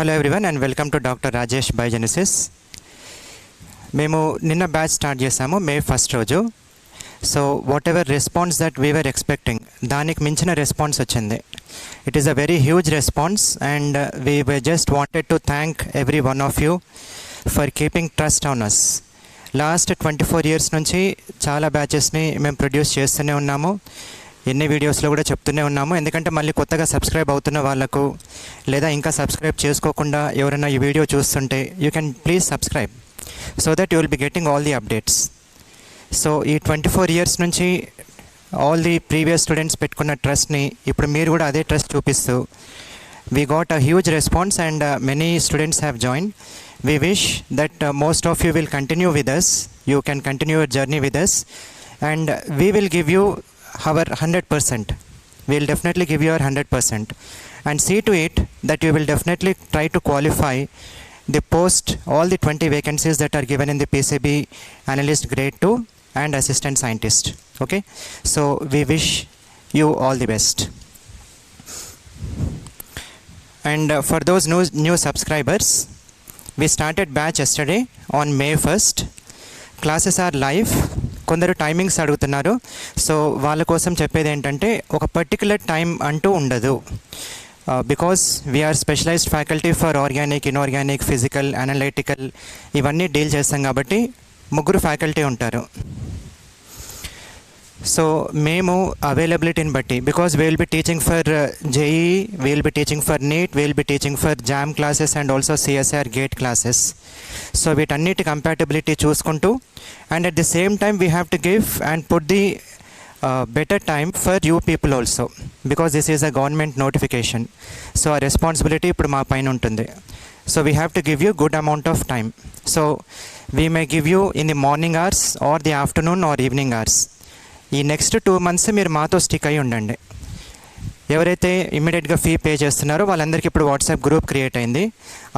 Hello everyone and welcome to Dr. Rajesh Biogenesis. మేము నిన్న batch start చేసాము May first రోజు. So whatever response that we were expecting దానికి మించిన response వచ్చింది. It is a very huge response and we just wanted to thank every one of you for keeping trust on us. Last 24 years నుంచి చాలా బ్యాచెస్ని మేము produce చేస్తూనే ఉన్నాము. ఎన్ని వీడియోస్లో కూడా చెప్తూనే ఉన్నాము. ఎందుకంటే మళ్ళీ కొత్తగా సబ్స్క్రైబ్ అవుతున్న వాళ్ళకు లేదా ఇంకా సబ్స్క్రైబ్ చేసుకోకుండా ఎవరైనా ఈ వీడియో చూస్తుంటే you can please subscribe so that you will be getting all the updates. So ఈ 24 years నుంచి ఆల్ ది ప్రీవియస్ స్టూడెంట్స్ పెట్టుకున్న ట్రస్ట్ని ఇప్పుడు మీరు కూడా అదే ట్రస్ట్ చూపిస్తూ we got a huge response and many students have join. We wish that most of you will continue with us. You can continue your journey with us and we will give you our 100%. We will definitely give you our 100% and see to it that you will definitely try to qualify the post all the 20 vacancies that are given in the PCB analyst grade 2 and assistant scientist. Okay, so we wish you all the best. And for those new subscribers, we started batch yesterday on May 1st. Classes are live. కొందరు timings అడుగుతున్నారు. So వాళ్ళ కోసం చెప్పేది ఏంటంటే ఒక particular time అంటూ ఉండదు. Because we are specialized faculty for organic, inorganic, physical, analytical ఇవన్నీ డీల్ చేస్తాం కాబట్టి 3 ఫ్యాకల్టీ ఉంటారు. సో మేము అవైలబిలిటీని బట్టి because we will be teaching for JEE, we will be teaching for NEET, we will be teaching for JAM classes and also CSIR GATE classes. So వీటన్నిటి compatibility చూసుకుంటూ and at the same time we have to give and put the better time for you people also because this is a government notification. So ఆ responsibility ఇప్పుడు మా పైన ఉంటుంది. So we have to give you good amount of time. So we may give you in the morning hours are the afternoon or evening hours. ఈ next 2 months మీరు మాతో stick అయి ఉండండి. ఎవరైతే ఇమ్మీడియట్గా ఫీ పే చేస్తున్నారో వాళ్ళందరికీ ఇప్పుడు వాట్సాప్ గ్రూప్ క్రియేట్ అయింది.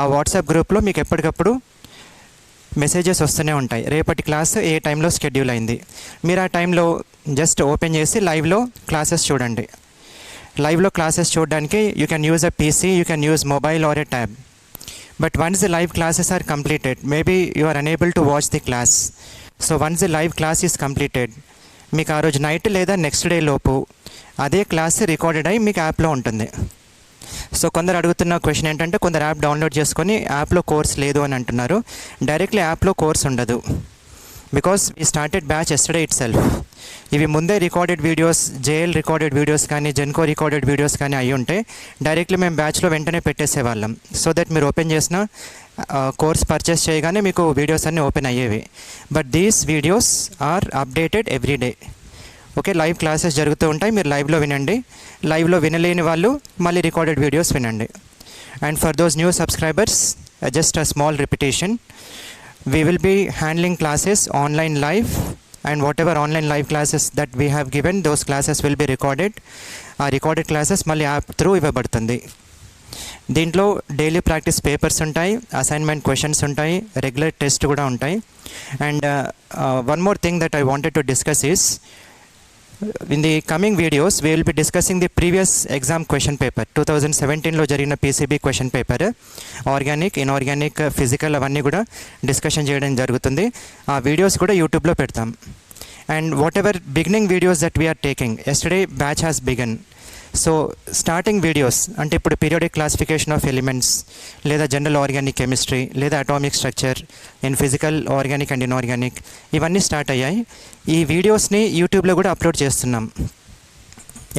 ఆ వాట్సాప్ గ్రూప్లో మీకు ఎప్పటికప్పుడు మెసేజెస్ వస్తూనే ఉంటాయి. రేపటి క్లాస్ ఏ టైంలో షెడ్యూల్ అయింది. మీరు ఆ టైంలో జస్ట్ ఓపెన్ చేసి లైవ్లో క్లాసెస్ చూడండి. లైవ్లో క్లాసెస్ చూడడానికి you can use a PC, you can use mobile or a tab. But once the live classes are completed, maybe you are unable to watch the class. So once the live class is completed, మీకు ఆ రోజు night లేదా next day లోపు అదే class recorded అయ్యి మీకు యాప్లో ఉంటుంది. సో కొందరు అడుగుతున్న క్వశ్చన్ ఏంటంటే కొందరు యాప్ డౌన్లోడ్ చేసుకొని యాప్లో కోర్స్ లేదు అని అంటున్నారు. డైరెక్ట్లీ యాప్లో కోర్స్ ఉండదు because we started batch yesterday it self. ఇవి ముందే recorded videos, JL recorded videos కానీ జెన్కో రికార్డెడ్ వీడియోస్ కానీ అయి ఉంటే డైరెక్ట్లీ మేము బ్యాచ్లో వెంటనే పెట్టేసేవాళ్ళం. సో దట్ మీరు ఓపెన్ చేసిన కోర్స్ పర్చేస్ చేయగానే మీకు వీడియోస్ అన్నీ ఓపెన్ అయ్యేవి. But these videos are updated every day. Okay, live classes జరుగుతూ ఉంటాయి, మీరు లైవ్లో వినండి. లైవ్లో వినలేని వాళ్ళు మళ్ళీ రికార్డెడ్ వీడియోస్ వినండి. And for those new subscribers, just a small repetition. We will be handling classes online live and whatever online live classes that we have given, those classes will be recorded. ఆ recorded classes మళ్ళీ app through ఇవ్వబడుతుంది. దీంట్లో daily practice papers ఉంటాయి, assignment questions ఉంటాయి, regular test కూడా ఉంటాయి. And one more thing that I wanted to discuss is in the coming videos we will be discussing the previous exam question paper 2017లో జరిగిన PCB question paper, organic, inorganic, physical అవన్నీ కూడా discussion చేయడం జరుగుతుంది. ఆ videos కూడా యూట్యూబ్లో పెడతాం. And whatever beginning videos that we are taking, yesterday batch has begun. So starting videos అంటే ఇప్పుడు పీరియాడిక్ క్లాసిఫికేషన్ ఆఫ్ ఎలిమెంట్స్ లేదా జనరల్ ఆర్గానిక్ కెమిస్ట్రీ లేదా atomic structure in physical, organic and inorganic ఇవన్నీ స్టార్ట్ అయ్యాయి. ఈ వీడియోస్ని యూట్యూబ్లో కూడా అప్లోడ్ చేస్తున్నాం.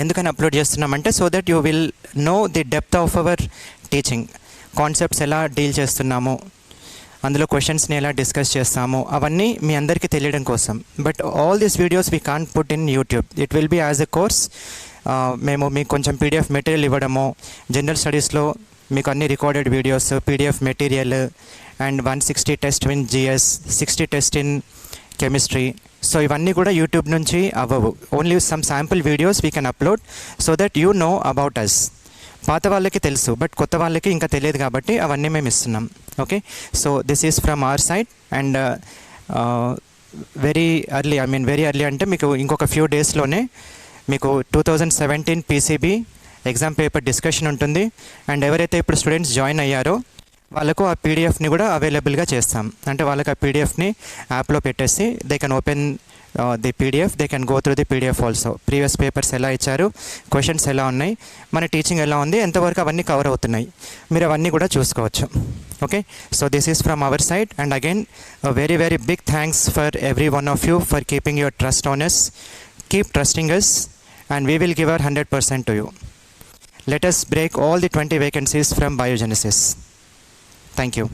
ఎందుకని అప్లోడ్ చేస్తున్నామంటే so that you will know the depth of our teaching, concepts ఎలా డీల్ చేస్తున్నాము, అందులో క్వశ్చన్స్ని ఎలా డిస్కస్ చేస్తాము అవన్నీ మీ అందరికీ తెలియడం కోసం. But all these videos we can't put in YouTube, it will be as a course. మేము మీకు కొంచెం పీడిఎఫ్ మెటీరియల్ ఇవ్వడము, జనరల్ స్టడీస్లో మీకు అన్ని recorded videos, PDF material and 160 test in GS, 60 test in chemistry. So ఇవన్నీ కూడా యూట్యూబ్ నుంచి అవ్వవు. Only some sample videos we can upload so that you know about us. పాత వాళ్ళకి తెలుసు బట్ కొత్త వాళ్ళకి ఇంకా తెలియదు కాబట్టి అవన్నీ మేము ఇస్తున్నాం. Okay, so this is from our side and very early అంటే మీకు ఇంకొక ఫ్యూ డేస్లోనే మీకు 2017 PCB ఎగ్జామ్ పేపర్ డిస్కషన్ ఉంటుంది. అండ్ ఎవరైతే ఇప్పుడు స్టూడెంట్స్ జాయిన్ అయ్యారో వాళ్ళకు ఆ పీడిఎఫ్ని కూడా అవైలబుల్గా చేస్తాం. అంటే వాళ్ళకి ఆ పీడిఎఫ్ని యాప్లో పెట్టేసి they can open the PDF, they can go through the PDF also. Previous papers ఎలా ఇచ్చారు, క్వశ్చన్స్ ఎలా ఉన్నాయి, మన టీచింగ్ ఎలా ఉంది, ఎంతవరకు అవన్నీ కవర్ అవుతున్నాయి, మీరు అవన్నీ కూడా చూసుకోవచ్చు. Okay, so this is from our side. And again very very big thanks for every one of you for keeping your trust on us. Keep trusting us and we will give our 100% to you. Let us break all the 20 vacancies from Biogenesis. Thank you.